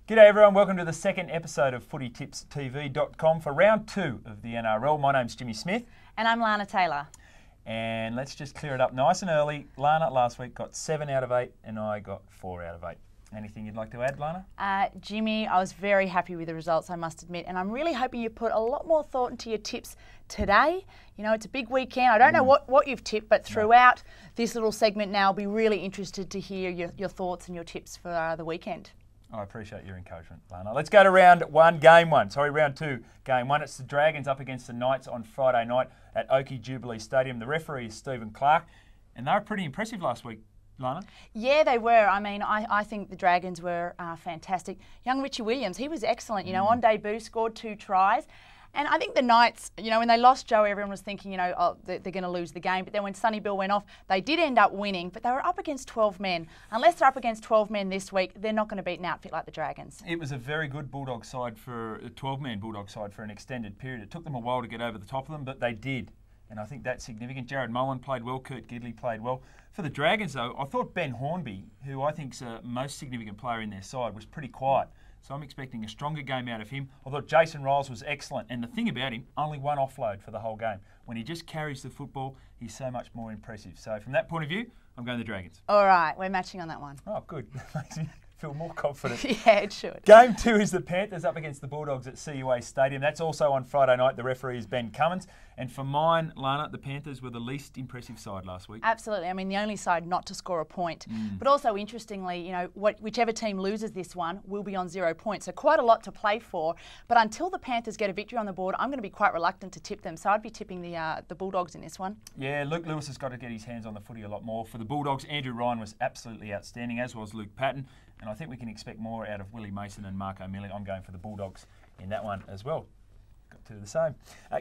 G'day everyone, welcome to the second episode of FootyTipsTV.com for round 2 of the NRL. My name's Jimmy Smith. And I'm Lana Taylor. And let's just clear it up nice and early. Lana last week got 7 out of 8 and I got 4 out of 8. Anything you'd like to add, Lana? Jimmy, I was very happy with the results, I must admit, and I'm really hoping you put a lot more thought into your tips today. You know, it's a big weekend. I don't know what you've tipped, but throughout this little segment now, I'll be really interested to hear your thoughts and your tips for the weekend. I appreciate your encouragement, Lana. Let's go to round 1, game 1. Sorry, round 2, game 1. It's the Dragons up against the Knights on Friday night at Oakey Jubilee Stadium. The referee is Stephen Clark, and they were pretty impressive last week, Lana. Yeah, they were. I mean, I think the Dragons were fantastic. Young Richie Williams, he was excellent. You know, on debut, scored 2 tries. And I think the Knights, you know, when they lost Joe, everyone was thinking, you know, oh, they're going to lose the game. But then when Sonny Bill went off, they did end up winning, but they were up against 12 men. Unless they're up against 12 men this week, they're not going to beat an outfit like the Dragons. It was a very good Bulldog side for a 12-man Bulldog side for an extended period. It took them a while to get over the top of them, but they did. And I think that's significant. Jared Mullen played well. Kurt Gidley played well. For the Dragons, though, I thought Ben Hornby, who I think's the most significant player in their side, was pretty quiet. So I'm expecting a stronger game out of him. I thought Jason Riles was excellent. And the thing about him, only 1 offload for the whole game. When he just carries the football, he's so much more impressive. So from that point of view, I'm going the Dragons. All right, we're matching on that one. Oh, good. Makes me feel more confident. Yeah, it should. Game 2 is the Panthers up against the Bulldogs at CUA Stadium. That's also on Friday night. The referee is Ben Cummins. And for mine, Lana, the Panthers were the least impressive side last week. Absolutely. I mean, the only side not to score a point. But also, interestingly, you know, whichever team loses this one will be on 0 points. So quite a lot to play for. But until the Panthers get a victory on the board, I'm going to be quite reluctant to tip them. So I'd be tipping the Bulldogs in this one. Yeah, Luke Lewis has got to get his hands on the footy a lot more. For the Bulldogs, Andrew Ryan was absolutely outstanding, as was Luke Patton. And I think we can expect more out of Willie Mason and Marco Millie. I'm going for the Bulldogs in that one as well. Got to do the same.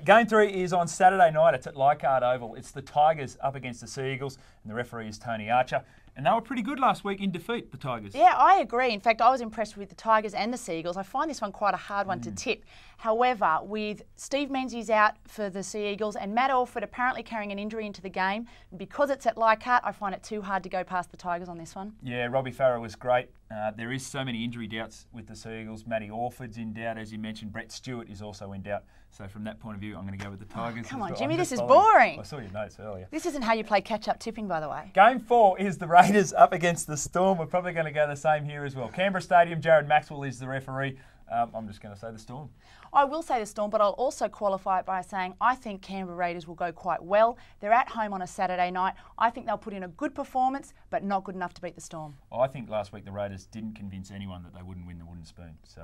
Game 3 is on Saturday night. It's at Leichhardt Oval. It's the Tigers up against the Sea Eagles, and the referee is Tony Archer. And they were pretty good last week in defeat, the Tigers. Yeah, I agree. In fact, I was impressed with the Tigers and the Sea Eagles. I find this one quite a hard one to tip. However, with Steve Menzies out for the Sea Eagles and Matt Alford apparently carrying an injury into the game, because it's at Leichhardt, I find it too hard to go past the Tigers on this one. Yeah, Robbie Farah was great. There is so many injury doubts with the Sea Eagles. Matty Alford's in doubt, as you mentioned. Brett Stewart is also in doubt. So from that point of view, I'm going to go with the Tigers. Oh, come on, Jimmy, this is boring. I saw your notes earlier. This isn't how you play catch-up tipping, by the way. Game 4 is the Raiders up against the Storm. We're probably going to go the same here as well. Canberra Stadium, Jared Maxwell is the referee. I'm just going to say the Storm. I will say the Storm, but I'll also qualify it by saying I think Canberra Raiders will go quite well. They're at home on a Saturday night. I think they'll put in a good performance, but not good enough to beat the Storm. I think last week the Raiders didn't convince anyone that they wouldn't win the wooden spoon. So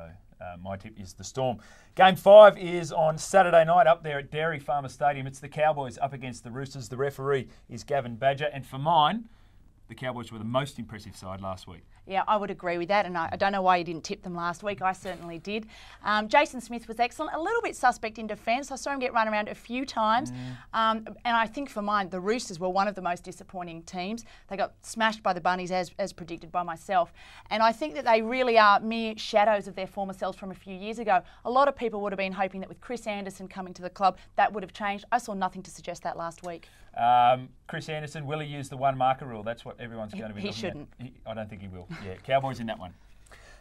my tip is the Storm. Game 5 is on Saturday night up there at Dairy Farmer Stadium. It's the Cowboys up against the Roosters. The referee is Gavin Badger. And for mine, the Cowboys were the most impressive side last week. Yeah, I would agree with that, and I don't know why you didn't tip them last week. I certainly did. Jason Smith was excellent. A little bit suspect in defence. I saw him get run around a few times. And I think for mine, the Roosters were one of the most disappointing teams. They got smashed by the Bunnies, as predicted by myself. And I think that they really are mere shadows of their former selves from a few years ago. A lot of people would have been hoping that with Chris Anderson coming to the club, that would have changed. I saw nothing to suggest that last week. Chris Anderson, will he use the 1 marker rule? That's what everyone's going to be looking at. He shouldn't. I don't think he will. Yeah, Cowboys in that one.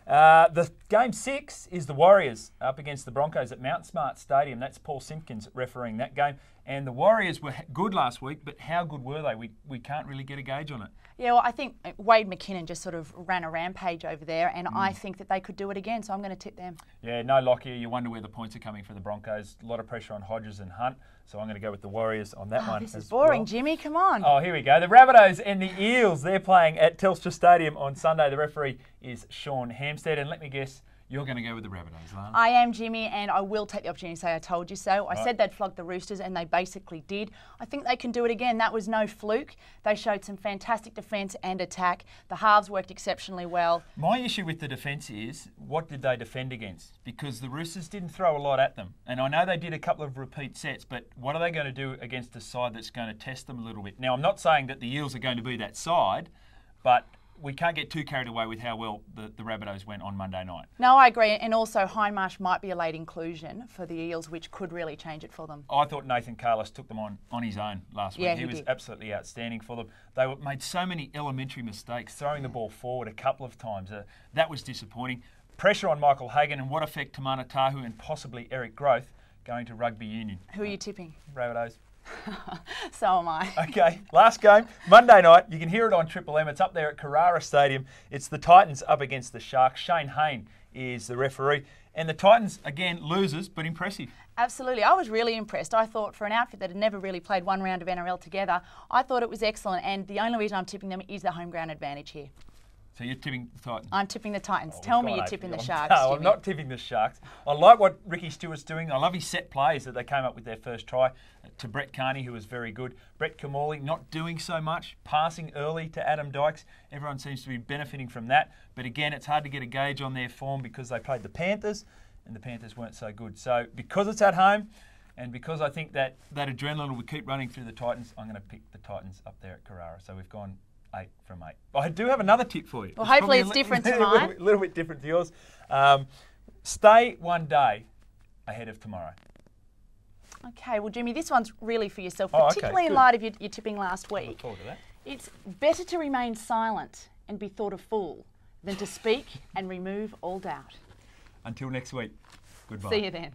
The game 6 is the Warriors up against the Broncos at Mount Smart Stadium. That's Paul Simpkins refereeing that game. And the Warriors were good last week, but how good were they? We can't really get a gauge on it. Yeah, well, I think Wade McKinnon just sort of ran a rampage over there, and I think that they could do it again, so I'm going to tip them. Yeah, no lock here. You wonder where the points are coming for the Broncos. A lot of pressure on Hodges and Hunt, so I'm going to go with the Warriors on that one. This is boring, Jimmy. Come on. Oh, here we go. The Rabbitohs and the Eels, they're playing at Telstra Stadium on Sunday. The referee is Sean Hampstead, and let me guess, you're going to go with the Rabbitohs, Lana. I am, Jimmy, and I will take the opportunity to say I told you so. I said they'd flog the Roosters, and they basically did. I think they can do it again. That was no fluke. They showed some fantastic defence and attack. The halves worked exceptionally well. My issue with the defence is, what did they defend against? Because the Roosters didn't throw a lot at them. And I know they did a couple of repeat sets, but what are they going to do against a side that's going to test them a little bit? Now, I'm not saying that the Eels are going to be that side, but we can't get too carried away with how well the Rabbitohs went on Monday night. No, I agree. And also, Hindmarsh might be a late inclusion for the Eels, which could really change it for them. I thought Nathan Carlos took them on his own last week. Yeah, he was did. Absolutely outstanding for them. They made so many elementary mistakes, throwing the ball forward a couple of times. That was disappointing. Pressure on Michael Hagan, and what effect Tamana Tahu and possibly Eric Growth going to rugby union? Who are you tipping? Rabbitohs. So am I. Okay, last game, Monday night. You can hear it on Triple M. It's up there at Carrara Stadium. It's the Titans up against the Sharks. Shane Hayne is the referee. And the Titans, again, losers, but impressive. Absolutely. I was really impressed. I thought for an outfit that had never really played one round of NRL together, I thought it was excellent. And the only reason I'm tipping them is the home ground advantage here. So you're tipping the Titans? I'm tipping the Titans. Tell me you're tipping the Sharks, No, Jimmy. I'm not tipping the Sharks. I like what Ricky Stewart's doing. I love his set plays that they came up with their first try to Brett Carney, who was very good. Brett Kamali not doing so much, passing early to Adam Dykes. Everyone seems to be benefiting from that. But again, it's hard to get a gauge on their form because they played the Panthers, and the Panthers weren't so good. So because it's at home, and because I think that adrenaline will keep running through the Titans, I'm going to pick the Titans up there at Carrara. So we've gone 8 from 8. I do have another tip for you. Well, hopefully it's different to mine. A little bit different to yours. Stay one day ahead of tomorrow. Okay, well, Jimmy, this one's really for yourself, Oh, okay, particularly in good. light of your tipping last week. Look forward to that. It's better to remain silent and be thought a fool than to speak and remove all doubt. Until next week, goodbye. See you then.